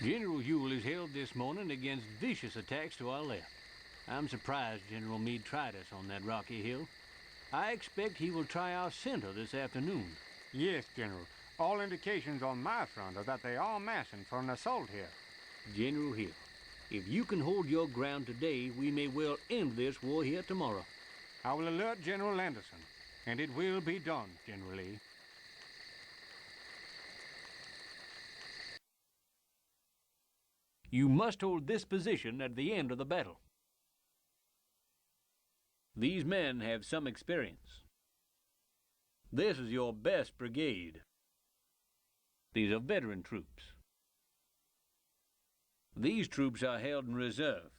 General Ewell is held this morning against vicious attacks to our left. I'm surprised General Meade tried us on that rocky hill. I expect he will try our center this afternoon. Yes, General. All indications on my front are that they are massing for an assault here. General Hill, if you can hold your ground today, we may well end this war here tomorrow. I will alert General Anderson, and it will be done, General Lee. You must hold this position at the end of the battle. These men have some experience. This is your best brigade. These are veteran troops. These troops are held in reserve.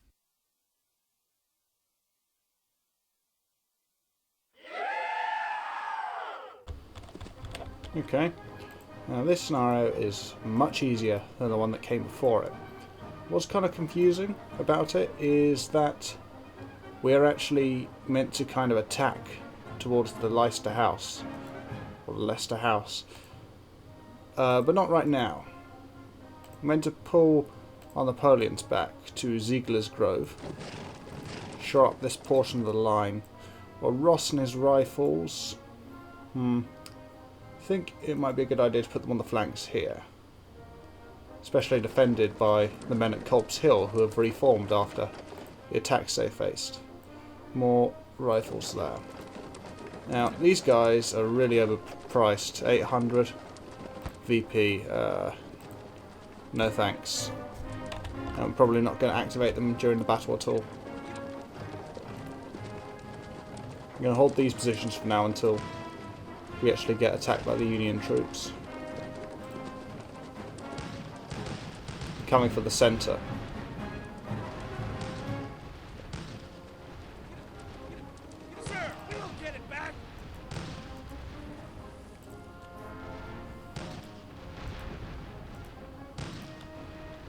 Okay. Now this scenario is much easier than the one that came before it. What's kind of confusing about it is that we're actually meant to kind of attack towards the Leicester House, or the Leicester House, but not right now. We're meant to pull our Napoleons back to Ziegler's Grove, shore up this portion of the line, while Ross and his rifles, I think it might be a good idea to put them on the flanks here, especially defended by the men at Culp's Hill who have reformed after the attacks they faced. More rifles there. Now these guys are really overpriced. 800 VP. No thanks. I'm probably not going to activate them during the battle at all. I'm going to hold these positions for now until we actually get attacked by the Union troops. Coming for the centre. Sir, we will get it back.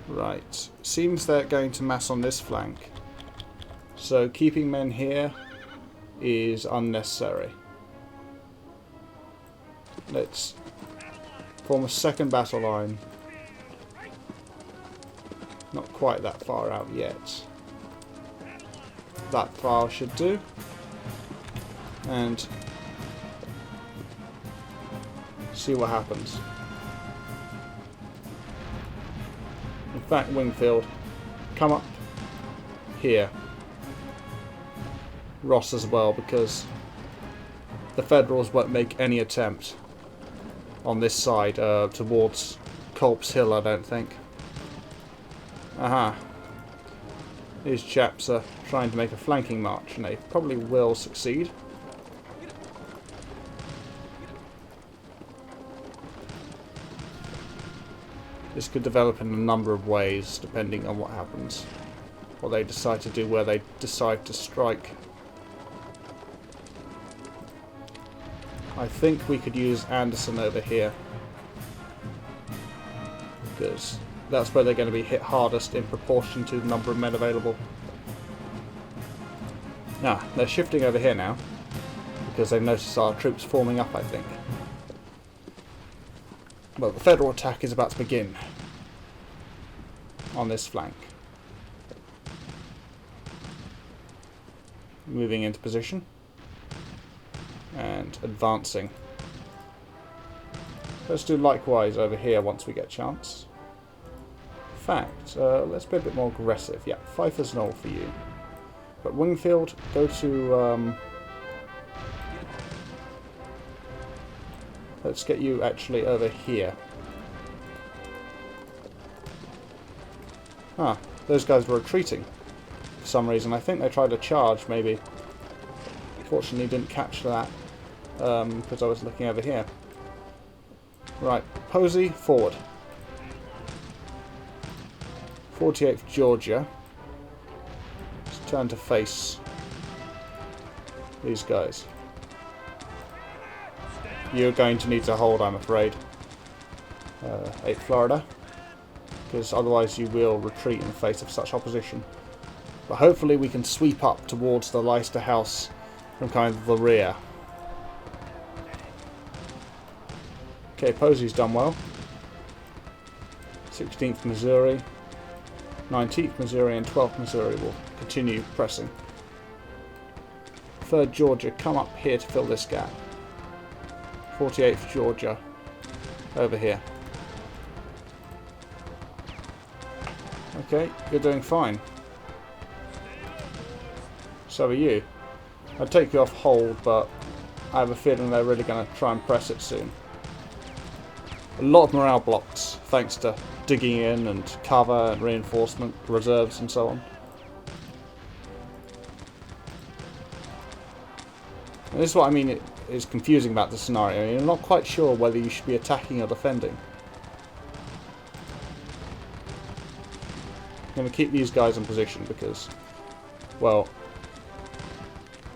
Right. Seems they're going to mass on this flank. So keeping men here is unnecessary. Let's form a second battle line. Not quite that far out yet. That far should do. And see what happens. In fact, Wingfield, come up here. Ross as well, because the Federals won't make any attempt on this side towards Culp's Hill, I don't think. Aha. These chaps are trying to make a flanking march, and they probably will succeed. This could develop in a number of ways, depending on what happens. What they decide to do, where they decide to strike. I think we could use Anderson over here, because that's where they're going to be hit hardest in proportion to the number of men available. Ah, they're shifting over here now, because they've noticed our troops forming up, I think. Well, the Federal attack is about to begin on this flank. Moving into position. And advancing. Let's do likewise over here once we get a chance. In fact, let's be a bit more aggressive. Yeah, Pfeiffer's Knoll for you. But Wingfield, go to... let's get you actually over here. Ah, those guys were retreating for some reason. I think they tried to charge, maybe. Fortunately, didn't catch that because I was looking over here. Right, Posey, forward. 48th Georgia. Let's turn to face these guys. You're going to need to hold, I'm afraid. 8th Florida. Because otherwise you will retreat in the face of such opposition. But hopefully we can sweep up towards the Leicester House from kind of the rear. Okay, Posey's done well. 16th Missouri, 19th Missouri and 12th Missouri will continue pressing. 3rd Georgia come up here to fill this gap. 48th Georgia over here. Okay, you're doing fine. So are you. I'd take you off hold, but I have a feeling they're really going to try and press it soon. A lot of morale blocks, thanks to digging in and cover and reinforcement, reserves and so on. And this is what I mean is confusing about the scenario. You're not quite sure whether you should be attacking or defending. I'm going to keep these guys in position because, well,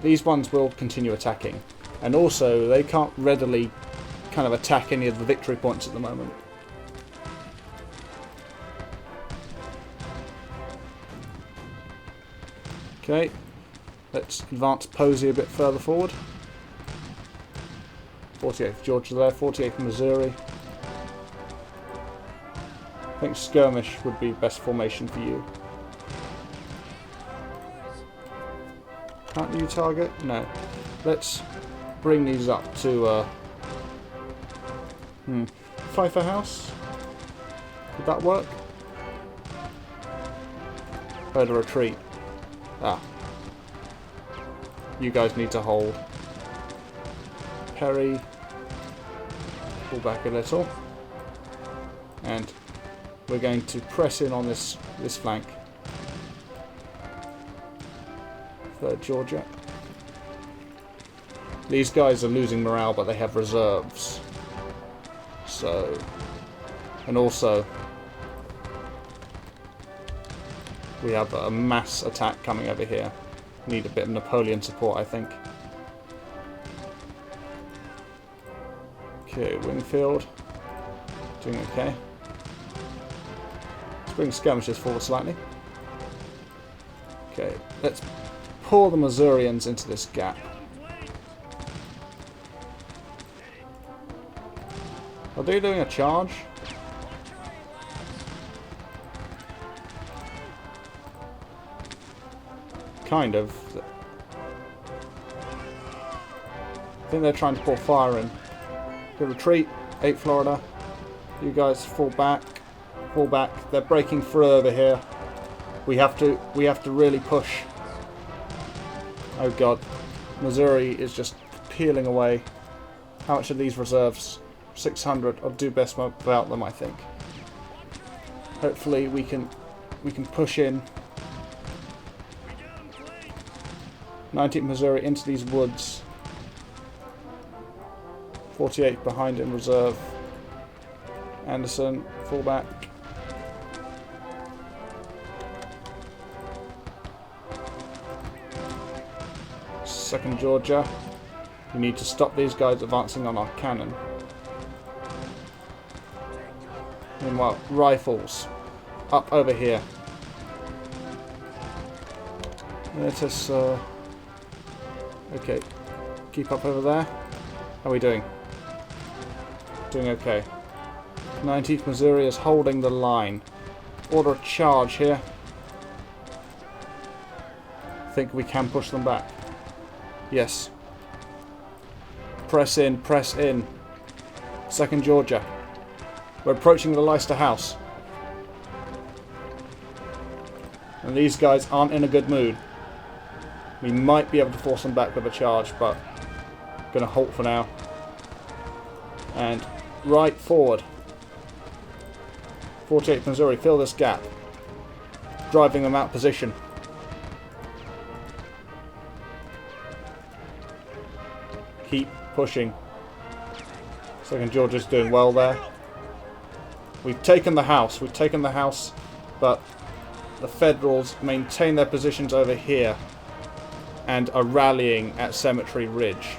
these ones will continue attacking. And also, they can't readily kind of attack any of the victory points at the moment. Okay, let's advance Posey a bit further forward. 48th Georgia there, 48th Missouri. I think skirmish would be best formation for you. Can't you target? No. Let's bring these up to Pfeifer House. Would that work? Heard a retreat. Ah. You guys need to hold. Perry. Pull back a little. And we're going to press in on this flank. 3rd Georgia. These guys are losing morale, but they have reserves. So, and also we have a mass attack coming over here. Need a bit of Napoleon support, I think. Okay, Wingfield. Doing okay. Let's bring skirmishers forward slightly. Okay, let's pull the Missourians into this gap. Are they doing a charge? Kind of. I think they're trying to pour fire in. Good retreat, 8 Florida. You guys fall back. Fall back. They're breaking through over here. We have to really push. Oh god. Missouri is just peeling away. How much are these reserves? 600. I'll do best without them, I think. Hopefully we can push in. 19th Missouri into these woods. 48 behind in reserve. Anderson, fall back. Second Georgia. You need to stop these guys advancing on our cannon. Meanwhile, rifles up over here. Let us okay, keep up over there. How are we doing? Doing okay. 19th Missouri is holding the line. Order a charge here. Think we can push them back. Yes. Press in, press in. 2nd Georgia. We're approaching the Leicester House. And these guys aren't in a good mood. We might be able to force them back with a charge, but I'm going to halt for now. And right forward. 48th Missouri, fill this gap. Driving them out of position. Keep pushing. 2nd Georgia's doing well there. We've taken the house. We've taken the house, but the Federals maintain their positions over here and are rallying at Cemetery Ridge.